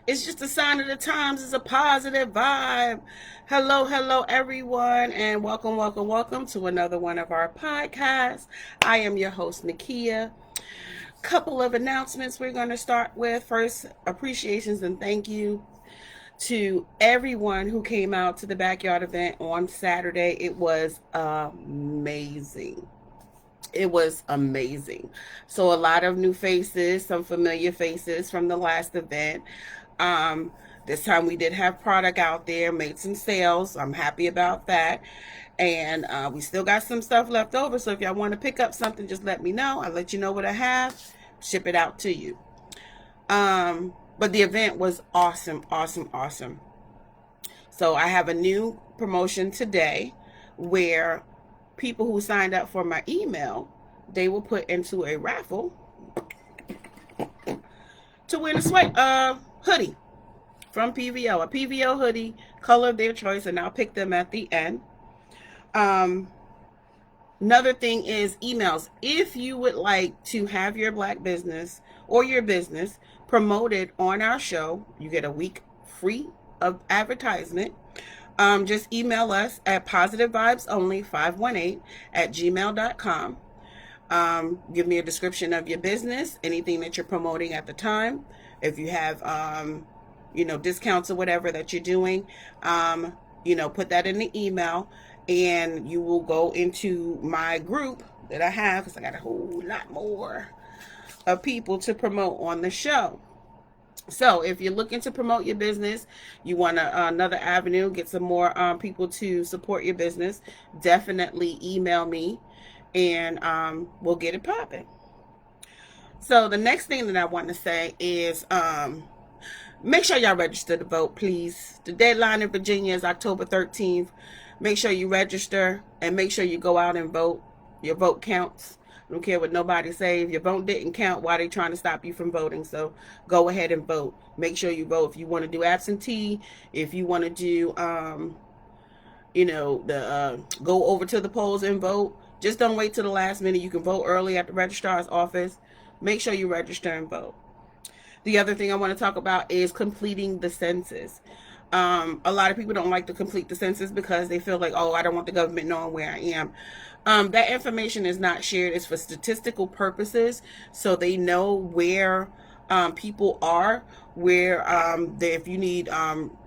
It's just a sign of the times. It's a positive vibe. Hello, hello, everyone, and welcome to another one of our podcasts. I am your host, Nakia. Couple of announcements we're going to start with. First, appreciations and thank you to everyone who came out to the backyard event on Saturday. It was amazing. It was amazing. So a lot of new faces, some familiar faces from the last event. This time we did have product out there, made some sales. I'm happy about that. And we still got some stuff left over. So if y'all want to pick up something, just let me know. I'll let you know what I have, ship it out to you. But the event was awesome. So I have a new promotion today where people who signed up for my email, they will put into a raffle to win a sweat hoodie from PVO, a PVO hoodie, color of their choice, and I'll pick them at the end. Another thing is emails. If you would like to have your black business or your business promoted on our show, you get a week free of advertisement. Just email us at positivevibesonly518@gmail.com. Give me a description of your business, anything that you're promoting at the time. If you have, discounts or whatever that you're doing, put that in the email and you will go into my group that I have, because I got a whole lot more of people to promote on the show. So if you're looking to promote your business, you want another avenue, get some more people to support your business, definitely email me and we'll get it popping. So the next thing that I want to say is make sure y'all register to vote, please. The deadline in Virginia is October 13th. Make sure you register and make sure you go out and vote. Your vote counts. I don't care what nobody say. If your vote didn't count, why are they trying to stop you from voting? So go ahead and vote. Make sure you vote. If you want to do absentee, if you want to do, go over to the polls and vote. Just don't wait till the last minute. You can vote early at the registrar's office. Make sure you register and vote. The other thing I want to talk about is completing the census. A lot of people don't like to complete the census because they feel like, oh, I don't want the government knowing where I am. That information is not shared. It's for statistical purposes, so they know where people are, where if you need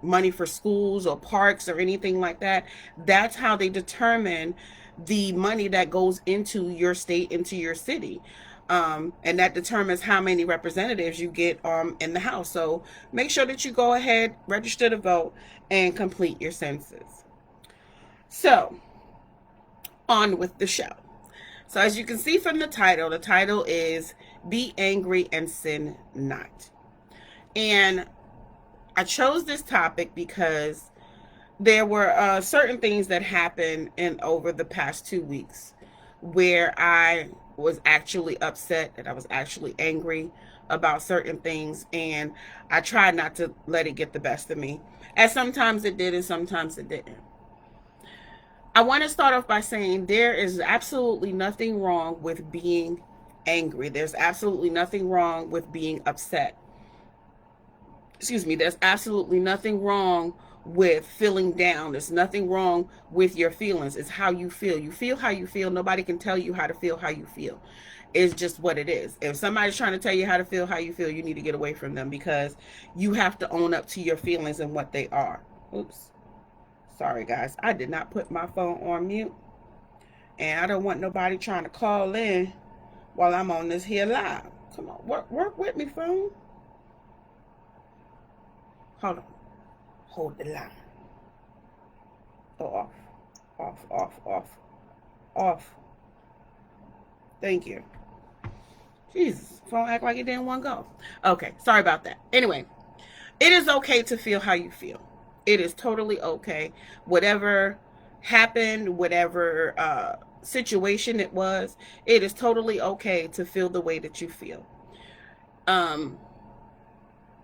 money for schools or parks or anything like that. That's how they determine the money that goes into your state, into your city. And that determines how many representatives you get in the House. So make sure that you go ahead, register to vote, and complete your census. So on with the show. So as you can see from the title is Be Angry and Sin Not. And I chose this topic because there were certain things that happened over the past 2 weeks where I was actually upset, and I was actually angry about certain things, and I tried not to let it get the best of me. And sometimes it did, and sometimes it didn't. I want to start off by saying there is absolutely nothing wrong with being angry. There's absolutely nothing wrong with being upset. There's absolutely nothing wrong with feeling down. There's nothing wrong with your feelings. It's how you feel. You feel how you feel. Nobody can tell you how to feel how you feel. It's just what it is. If somebody's trying to tell you how to feel how you feel, you need to get away from them, because you have to own up to your feelings and what they are. Oops. Sorry, guys. I did not put my phone on mute. And I don't want nobody trying to call in while I'm on this here live. Come on. Work with me, phone. Hold on. Hold the line. Oh, off. Thank you. Jesus, phone act like it didn't want to go. Okay, sorry about that. Anyway, it is okay to feel how you feel. It is totally okay. Whatever happened, whatever situation it is totally okay to feel the way that you feel. Um,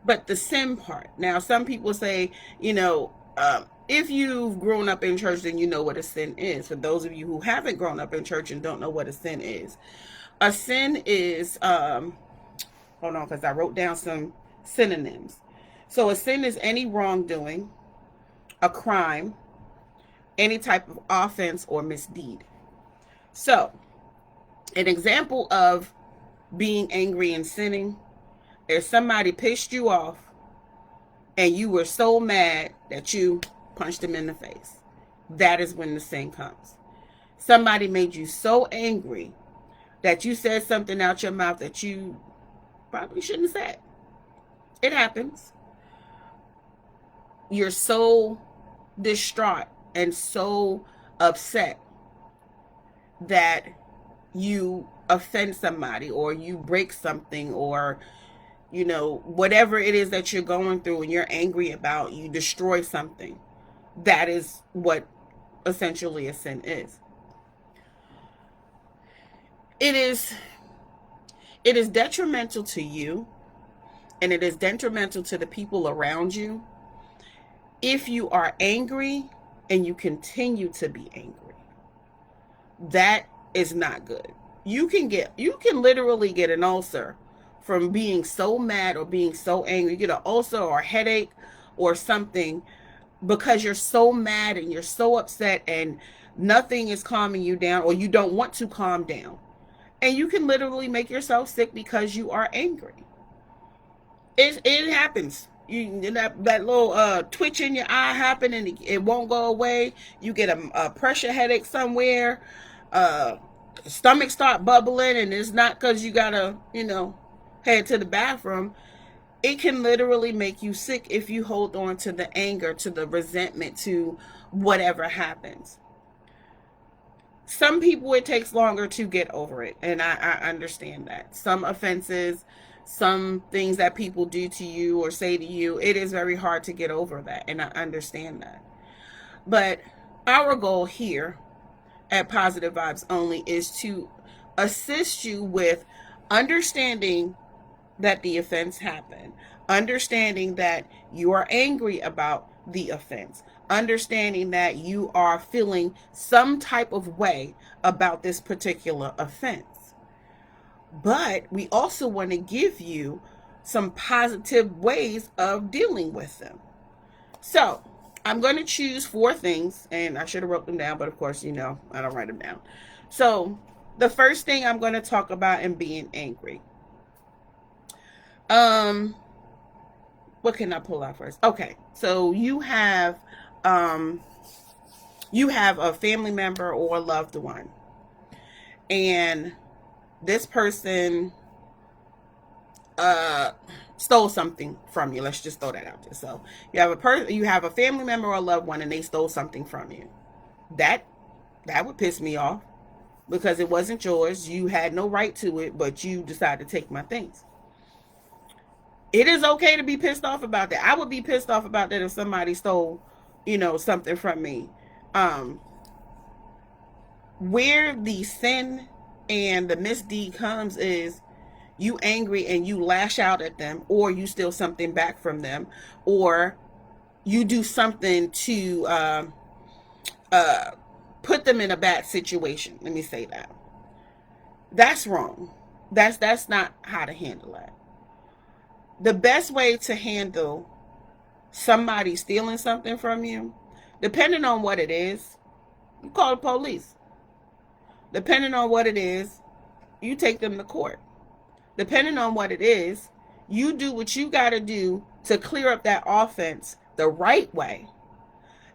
but the sin part. Now, some people say, if you've grown up in church, then you know what a sin is. For those of you who haven't grown up in church and don't know what a sin is, hold on, because I wrote down some synonyms. So a sin is any wrongdoing, a crime, any type of offense or misdeed. So, an example of being angry and sinning is somebody pissed you off and you were so mad that you punched them in the face. That is when the sin comes. Somebody made you so angry that you said something out your mouth that you probably shouldn't have said. It happens. You're so distraught and so upset that you offend somebody or you break something, or whatever it is that you're going through and you're angry about, you destroy something. That is what essentially a sin is. It is detrimental to you, and it is detrimental to the people around you if you are angry and you continue to be angry. That is not good. You can literally get an ulcer from being so mad or being so angry. You get an ulcer or a headache or something because you're so mad and you're so upset and nothing is calming you down, or you don't want to calm down. And you can literally make yourself sick because you are angry. It happens. That little twitch in your eye happen and it won't go away. You get a pressure headache somewhere. Stomach start bubbling, and it's not because you gotta head to the bathroom. It can literally make you sick if you hold on to the anger, to the resentment, to whatever happens. Some people, it takes longer to get over it, and I understand that. Some offenses, some things that people do to you or say to you, it is very hard to get over that, and I understand that. But our goal here at Positive Vibes Only is to assist you with understanding that the offense happened, understanding that you are angry about the offense, understanding that you are feeling some type of way about this particular offense. But we also want to give you some positive ways of dealing with them. So I'm going to choose 4 things, and I should have wrote them down, but of course, I don't write them down. So the first thing I'm going to talk about in being angry. What can I pull out first? Okay, so you have a family member or a loved one, and this person stole something from you. Let's just throw that out there. So you have a family member or a loved one, and they stole something from you. That would piss me off because it wasn't yours. You had no right to it, but you decided to take my things. It is okay to be pissed off about that. I would be pissed off about that if somebody stole, something from me. Where the sin and the misdeed comes is you angry and you lash out at them, or you steal something back from them, or you do something to put them in a bad situation. Let me say that. That's wrong. That's not how to handle that. The best way to handle somebody stealing something from you, depending on what it is, you call the police. Depending on what it is, you take them to court. Depending on what it is, you do what you got to do to clear up that offense the right way.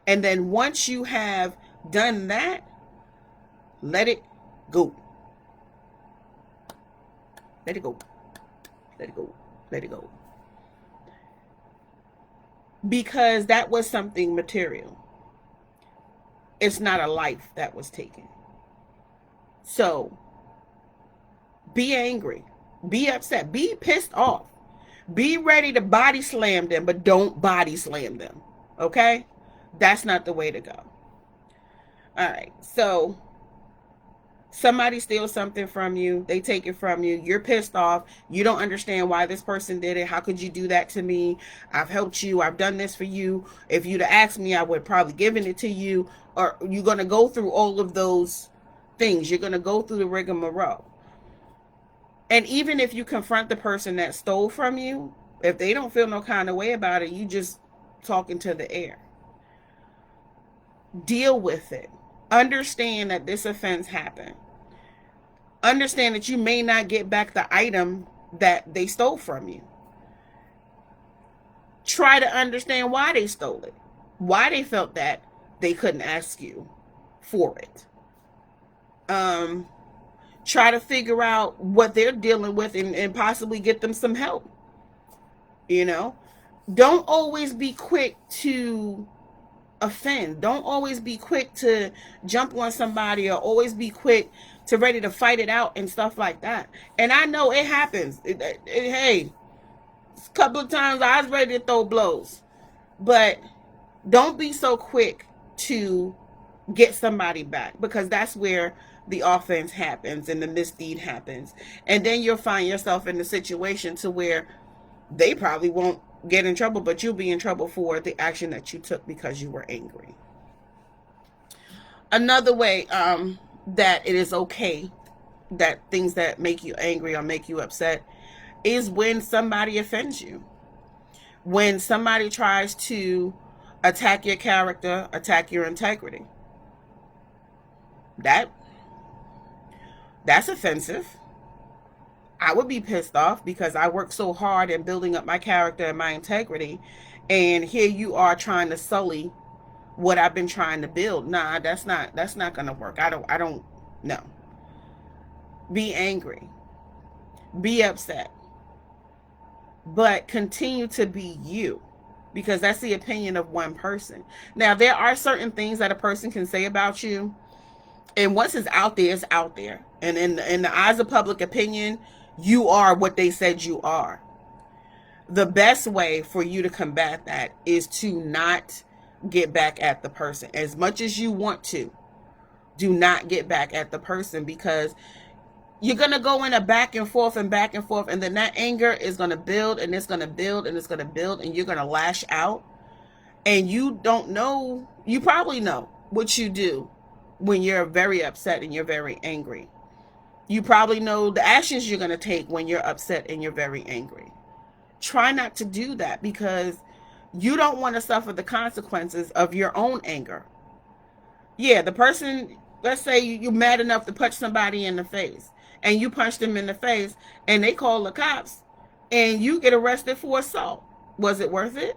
And then once you have done that, let it go. Let it go. Let it go. Let it go. Because that was something material. It's not a life that was taken. So, be angry. Be upset. Be pissed off. Be ready to body slam them, but don't body slam them. Okay? That's not the way to go. All right. So somebody steals something from you, they take it from you, you're pissed off, you don't understand why this person did it. How could you do that to me? I've helped you, I've done this for you. If you'd have asked me, I would have probably given it to you. Or you're going to go through all of those things. You're going to go through the rigmarole. And even if you confront the person that stole from you, if they don't feel no kind of way about it, you just talking to the air. Deal with it. Understand that this offense happened. Understand that you may not get back the item that they stole from you. Try to understand why they stole it, why they felt that they couldn't ask you for it. Try to figure out what they're dealing with and possibly get them some help. Don't always be quick to offend. Don't always be quick to jump on somebody, or always be quick to ready to fight it out and stuff like that. And I know it happens. Hey, a couple of times I was ready to throw blows, but don't be so quick to get somebody back, because that's where the offense happens and the misdeed happens. And then you'll find yourself in a situation to where they probably won't get in trouble, but you'll be in trouble for the action that you took because you were angry. Another way that it is okay, that things that make you angry or make you upset, is when somebody offends you. When somebody tries to attack your character, attack your integrity. That's offensive. I would be pissed off because I worked so hard in building up my character and my integrity, and here you are trying to sully what I've been trying to build. Nah, that's not gonna work. I don't know. Be angry. Be upset. But continue to be you, because that's the opinion of one person. Now, there are certain things that a person can say about you, and once it's out there, it's out there. And in the eyes of public opinion, you are what they said you are. The best way for you to combat that is to not get back at the person. As much as you want to, do not get back at the person, because you're going to go in a back and forth, and then that anger is going to build, and it's going to build, and it's going to build, and you're going to lash out. And you don't know, you probably know what you do when you're very upset and you're very angry. You probably know the actions you're going to take when you're upset and you're very angry. Try not to do that, because you don't want to suffer the consequences of your own anger. Yeah, the person, let's say you're mad enough to punch somebody in the face, and you punch them in the face, and they call the cops, and you get arrested for assault. Was it worth it?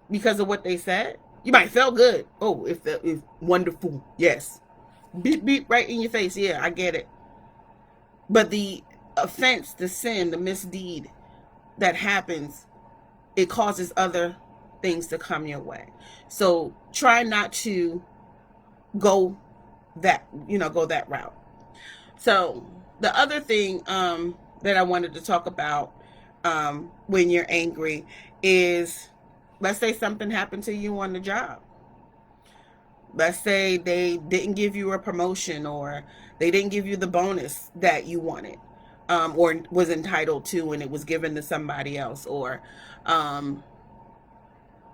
Because of what they said? You might feel good. Oh, it's wonderful. Yes. Beep, beep, right in your face. Yeah, I get it. But the offense, the sin, the misdeed that happens, it causes other things to come your way. So try not to go that route. So the other thing that I wanted to talk about when you're angry is, let's say something happened to you on the job. Let's say they didn't give you a promotion, or they didn't give you the bonus that you wanted, or was entitled to, and it was given to somebody else. Or,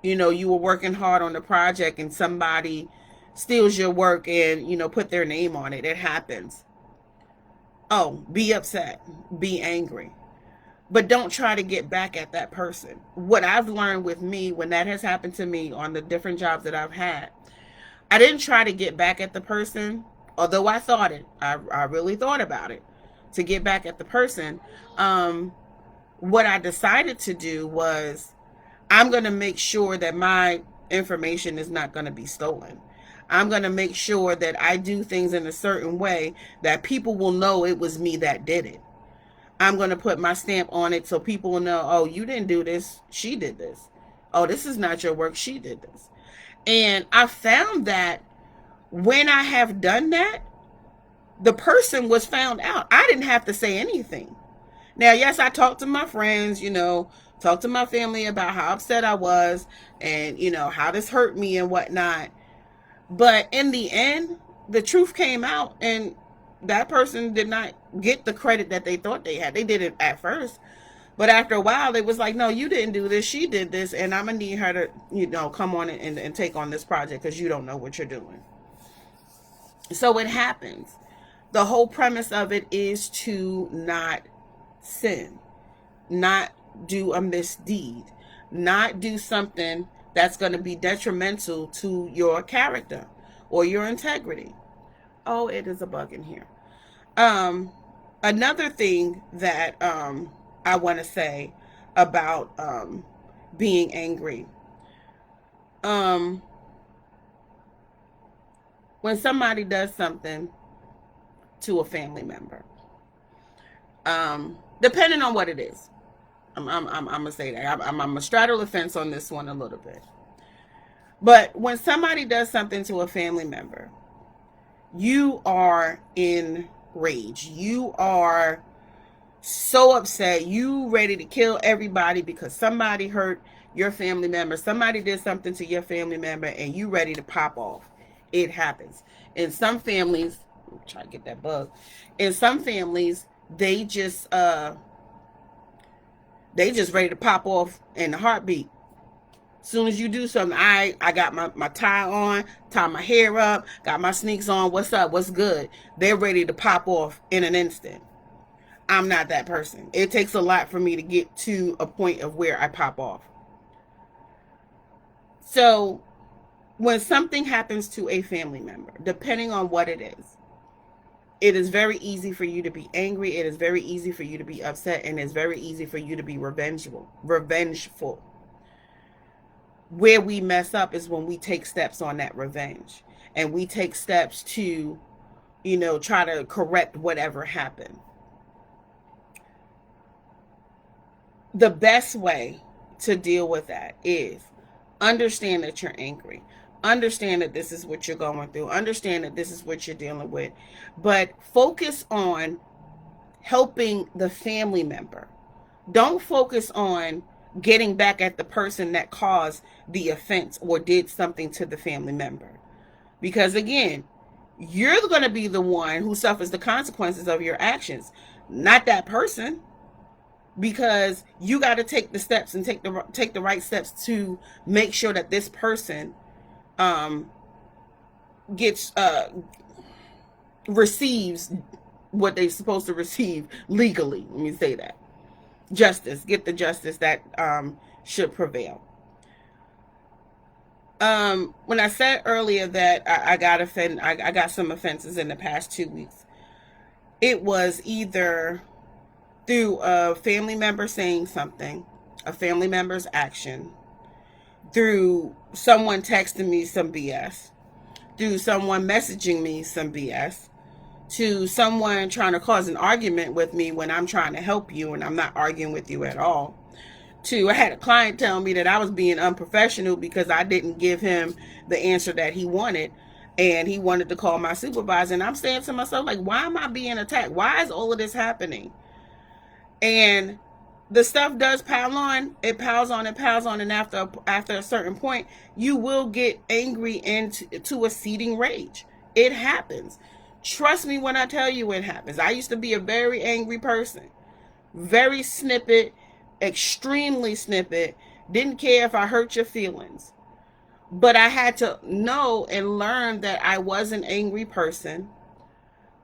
you were working hard on the project and somebody steals your work and, put their name on it. It happens. Oh, be upset, be angry. But don't try to get back at that person. What I've learned with me, when that has happened to me on the different jobs that I've had, I didn't try to get back at the person, although I thought it. I really thought about it, to get back at the person. What I decided to do was, I'm going to make sure that my information is not going to be stolen. I'm going to make sure that I do things in a certain way that people will know it was me that did it. I'm going to put my stamp on it so people will know, oh, you didn't do this, she did this. Oh, this is not your work, she did this. And I found that when I have done that, the person was found out. I didn't have to say anything. Now, yes, I talked to my friends, Talk to my family about how upset I was and, how this hurt me and whatnot. But in the end, the truth came out, and that person did not get the credit that they thought they had. They did it at first. But after a while, it was like, no, you didn't do this. She did this. And I'm going to need her to, come on and take on this project because you don't know what you're doing. So it happens. The whole premise of it is to not sin, not do a misdeed, not do something that's going to be detrimental to your character or your integrity. Oh, it is a bug in here. Another thing that I want to say about being angry. When somebody does something to a family member, depending on what it is, I'm gonna say that I'm gonna straddle the fence on this one a little bit. But when somebody does something to a family member, you are in rage. You are so upset. You ready to kill everybody because somebody hurt your family member. Somebody did something to your family member, and you ready to pop off. It happens. In some families, I'm trying to get that bug. In some families, they just ready to pop off in a heartbeat. As soon as you do something, I got my tie on, tie my hair up, got my sneaks on. What's up? What's good? They're ready to pop off in an instant. I'm not that person. It takes a lot for me to get to a point of where I pop off. So when something happens to a family member, depending on what it is very easy for you to be angry. It is very easy for you to be upset. And it's very easy for you to be revengeful. Where we mess up is when we take steps on that revenge. And we take steps to, try to correct whatever happened. The best way to deal with that is understand that you're angry. Understand that this is what you're going through. Understand that this is what you're dealing with. But focus on helping the family member. Don't focus on getting back at the person that caused the offense or did something to the family member. Because again, you're going to be the one who suffers the consequences of your actions, not that person. Because you got to take the steps and take the right steps to make sure that this person receives what they're supposed to receive legally. Let me say that. Justice. Get the justice that should prevail. When I said earlier that I got some offenses in the past 2 weeks, it was either through a family member saying something, a family member's action, through someone texting me some BS, through someone messaging me some BS, to someone trying to cause an argument with me when I'm trying to help you and I'm not arguing with you at all, to I had a client tell me that I was being unprofessional because I didn't give him the answer that he wanted, and he wanted to call my supervisor. And I'm saying to myself, like, why am I being attacked? Why is all of this happening? And the stuff does pile on. It piles on and piles on. And after a certain point, you will get angry into a seething rage. It happens. Trust me when I tell you it happens. I used to be a very angry person. Very snippet. Extremely snippet. Didn't care if I hurt your feelings. But I had to know and learn that I was an angry person.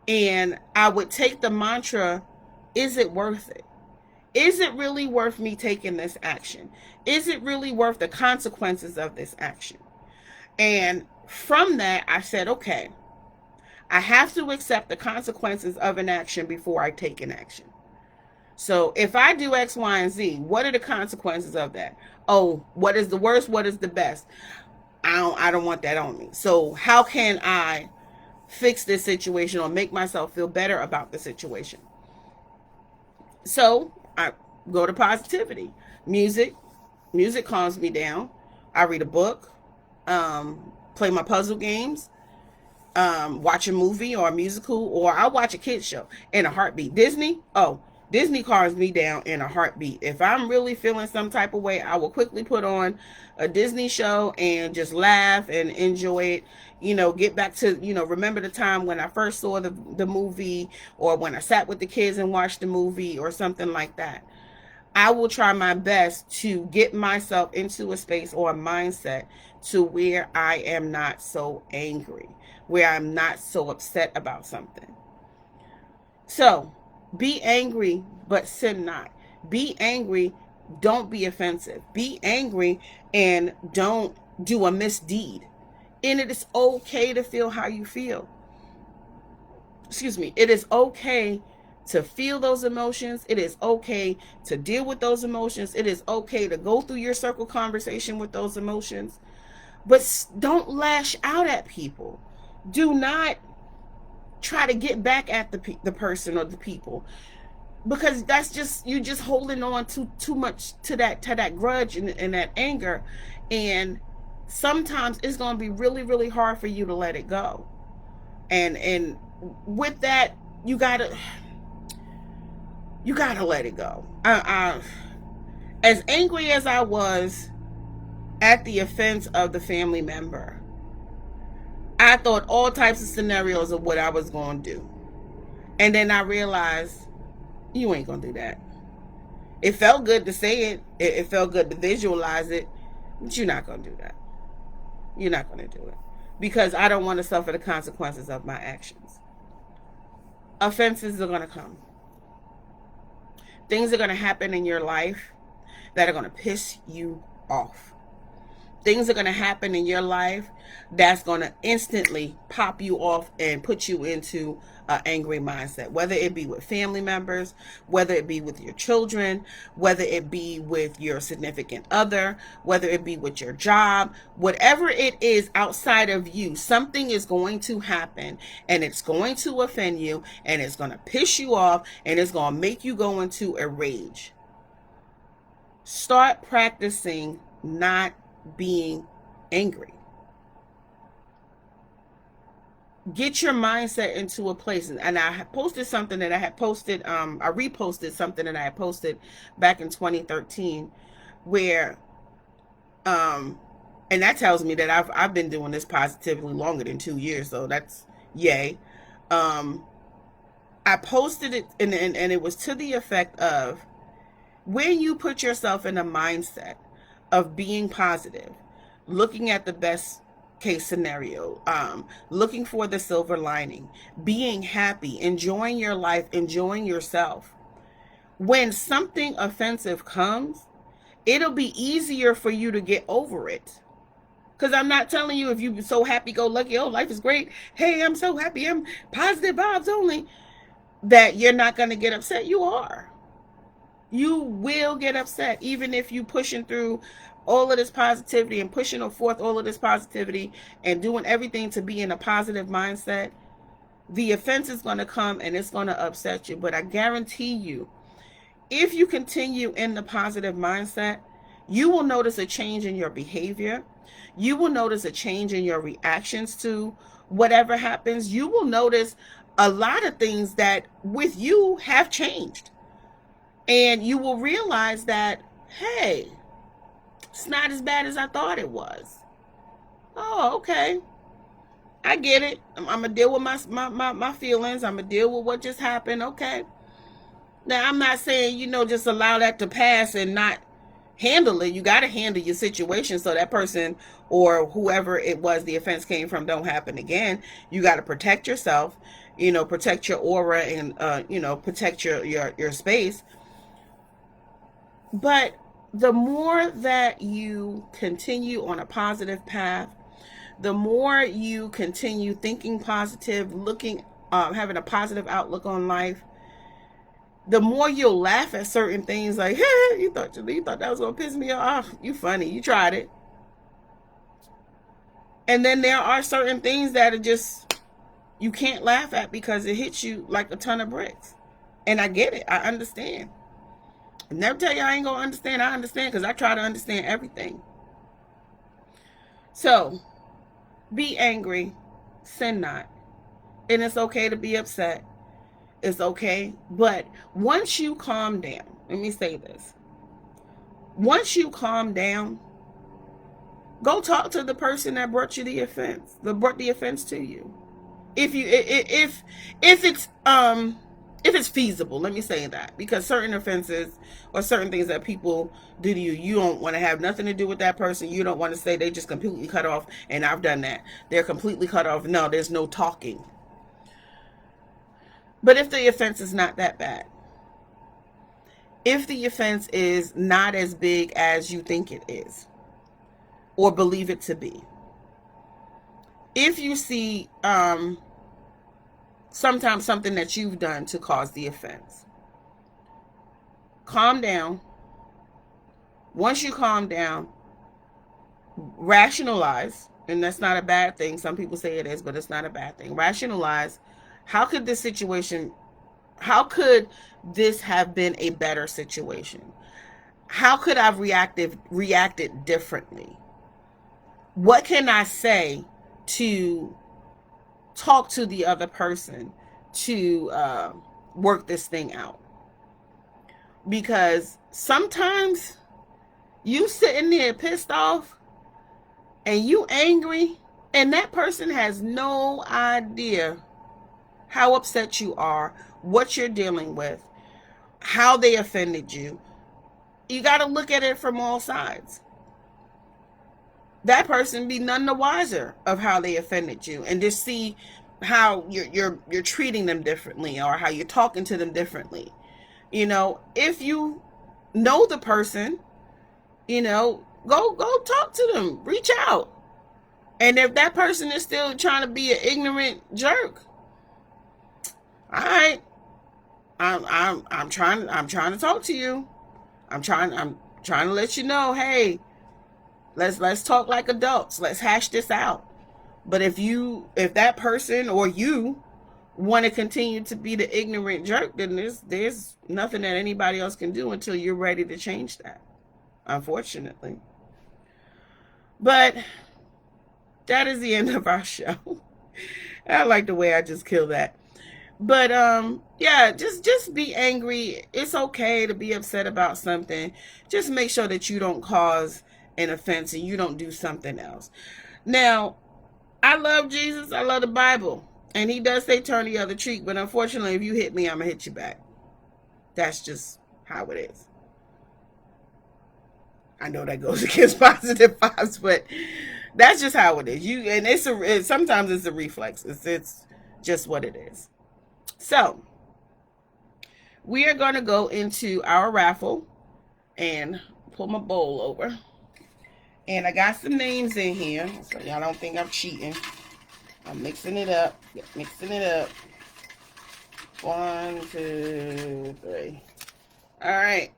And I would take the mantra, is it worth it? Is it really worth me taking this action? Is it really worth the consequences of this action? And from that, I said, okay, I have to accept the consequences of an action before I take an action. So if I do X, Y, and Z, what are the consequences of that? Oh, what is the worst? What is the best? I don't want that on me. So how can I fix this situation or make myself feel better about the situation? So I go to positivity. Music calms me down. I read a book, play my puzzle games, watch a movie or a musical, or I'll watch a kid's show in a heartbeat. Disney, oh, Disney calms me down in a heartbeat. If I'm really feeling some type of way, I will quickly put on a Disney show and just laugh and enjoy it. Get back to, remember the time when I first saw the movie, or when I sat with the kids and watched the movie, or something like that. I will try my best to get myself into a space or a mindset to where I am not so angry, where I'm not so upset about something. So, be angry, but sin not. Be angry, don't be offensive. Be angry and don't do a misdeed. And it is okay to feel how you feel. Excuse me. It is okay to feel those emotions. It is okay to deal with those emotions. It is okay to go through your circle conversation with those emotions. But don't lash out at people. Do not try to get back at the person or the people, because that's just, you just holding on too much to that grudge and that anger, and sometimes it's going to be really, really hard for you to let it go. And with that, you gotta let it go. As angry as I was at the offense of the family member, I thought all types of scenarios of what I was going to do. And then I realized, you ain't going to do that. It felt good to say it. It felt good to visualize it. But you're not going to do that. You're not going to do it. Because I don't want to suffer the consequences of my actions. Offenses are going to come. Things are going to happen in your life that are going to piss you off. Things are going to happen in your life that's going to instantly pop you off and put you into an angry mindset, whether it be with family members, whether it be with your children, whether it be with your significant other, whether it be with your job, whatever it is outside of you, something is going to happen, and it's going to offend you, and it's going to piss you off, and it's going to make you go into a rage. Start practicing not being angry. Get your mindset into a place. And I posted something that I had posted, I reposted something that I had posted back in 2013, where and that tells me that I've been doing this positively longer than 2 years, so that's yay. I posted it, and it was to the effect of, when you put yourself in a mindset of being positive, looking at the best case scenario, looking for the silver lining, being happy, enjoying your life, enjoying yourself, when something offensive comes, it'll be easier for you to get over it. Because I'm not telling you, if you're so happy-go-lucky, oh, life is great, hey, I'm so happy, I'm positive vibes only, that you're not going to get upset. You are. You will get upset, even if you pushing through all of this positivity and pushing forth all of this positivity and doing everything to be in a positive mindset. The offense is going to come and it's going to upset you. But I guarantee you, if you continue in the positive mindset, you will notice a change in your behavior. You will notice a change in your reactions to whatever happens. You will notice a lot of things that with you have changed. And you will realize that, hey, it's not as bad as I thought it was. Oh, okay. I get it. I'm going to deal with my feelings. I'm going to deal with what just happened. Okay. Now, I'm not saying, just allow that to pass and not handle it. You got to handle your situation so that person or whoever it was the offense came from don't happen again. You got to protect yourself, protect your aura and, protect your space. But the more that you continue on a positive path, the more you continue thinking positive, having a positive outlook on life, the more you'll laugh at certain things like, hey, you thought that was going to piss me off. You funny. You tried it. And then there are certain things that are just, you can't laugh at because it hits you like a ton of bricks. And I get it. I understand. I never tell you I ain't going to understand. I understand because I try to understand everything. So, be angry. Sin not. And it's okay to be upset. It's okay. But once you calm down, let me say this. Once you calm down, go talk to the person that brought you the offense, that brought the offense to you. If it's feasible, let me say that, because certain offenses or certain things that people do to you, you don't want to have nothing to do with that person. You don't want to say they just completely cut off, and I've done that. They're completely cut off. No, there's no talking. But if the offense is not that bad, if the offense is not as big as you think it is or believe it to be, if you see sometimes something that you've done to cause the offense, calm down. Once you calm down, rationalize, and that's not a bad thing. Some people say it is, but it's not a bad thing. Rationalize, how could this situation, how could this have been a better situation? How could I have reacted differently? What can I say to talk to the other person to work this thing out? Because sometimes you sitting there pissed off and you angry, and that person has no idea how upset you are, what you're dealing with, how they offended you. You got to look at it from all sides. That person be none the wiser of how they offended you, and just see how you're treating them differently, or how you're talking to them differently. If you know the person, go talk to them, reach out. And if that person is still trying to be an ignorant jerk, all right, I'm trying to talk to you. I'm trying to let you know, hey, let's talk like adults. Let's hash this out. But if that person or you want to continue to be the ignorant jerk, then there's nothing that anybody else can do until you're ready to change that, unfortunately. But that is the end of our show. I like the way I just killed that. But yeah, just be angry. It's okay to be upset about something. Just make sure that you don't cause an offense and you don't do something else. Now, I love Jesus. I love the Bible. And he does say turn the other cheek. But unfortunately, if you hit me, I'm going to hit you back. That's just how it is. I know that goes against positive vibes, but that's just how it is. Sometimes it's a reflex. It's just what it is. So, we are going to go into our raffle and pull my bowl over. And I got some names in here, so y'all don't think I'm cheating. I'm mixing it up. Mixing it up. 1, 2, 3. All right.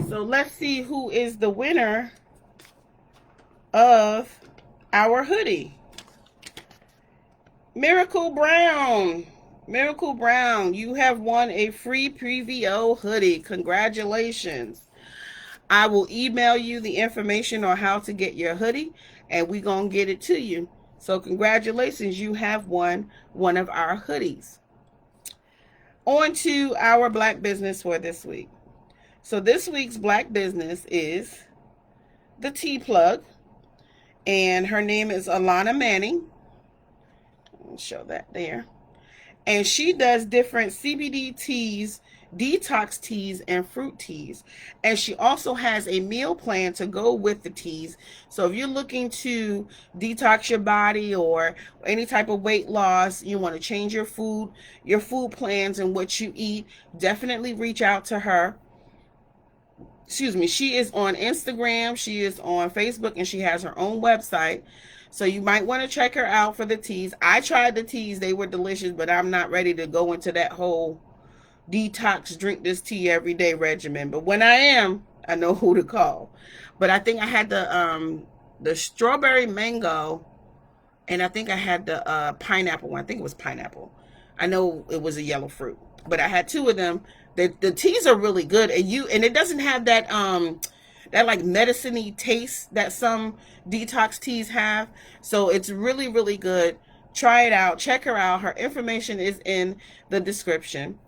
So let's see who is the winner of our hoodie. Miracle Brown. Miracle Brown, you have won a free Previo hoodie. Congratulations. I will email you the information on how to get your hoodie, and we're going to get it to you. So congratulations, you have won one of our hoodies. On to our Black business for this week. So this week's Black business is the Tea Plug, and her name is Alana Manning. I'll show that there. And she does different CBD teas, detox teas, and fruit teas. And she also has a meal plan to go with the teas. So if you're looking to detox your body or any type of weight loss, you want to change your food plans and what you eat, definitely reach out to her. Excuse me. She is on Instagram, she is on Facebook, and she has her own website. So you might want to check her out for the teas. I tried the teas. They were delicious, but I'm not ready to go into that whole detox, drink this tea every day regimen. But when I am, I know who to call. But I think I had the strawberry mango, and I think I had the pineapple one. I think it was pineapple. I know it was a yellow fruit. But I had two of them. The teas are really good. And it doesn't have that like medicine-y taste that some detox teas have. So it's really, really good. Try it out. Check her out. Her information is in the description.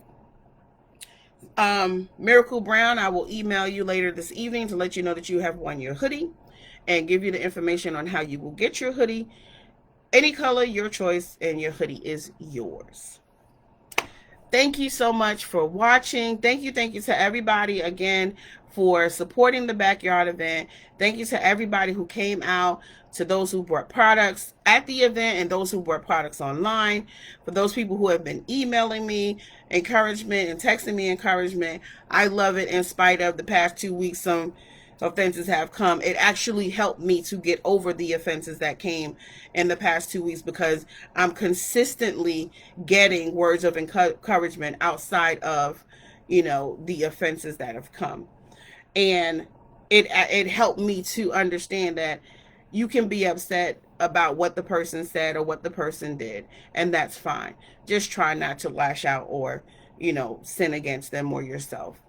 Miracle Brown, I will email you later this evening to let you know that you have won your hoodie and give you the information on how you will get your hoodie. Any color, your choice, and your hoodie is yours. Thank you so much for watching. Thank you to everybody again for supporting the backyard event. Thank you to everybody who came out, to those who bought products at the event and those who bought products online. For those people who have been emailing me encouragement and texting me encouragement, I love it. In spite of the past 2 weeks, some offenses have come. It actually helped me to get over the offenses that came in the past 2 weeks, because I'm consistently getting words of encouragement outside of, the offenses that have come. And it helped me to understand that you can be upset about what the person said or what the person did, and that's fine. Just try not to lash out or, sin against them or yourself.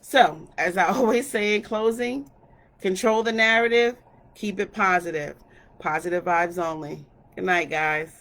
So, as I always say in closing, control the narrative, keep it positive. Positive vibes only. Good night, guys.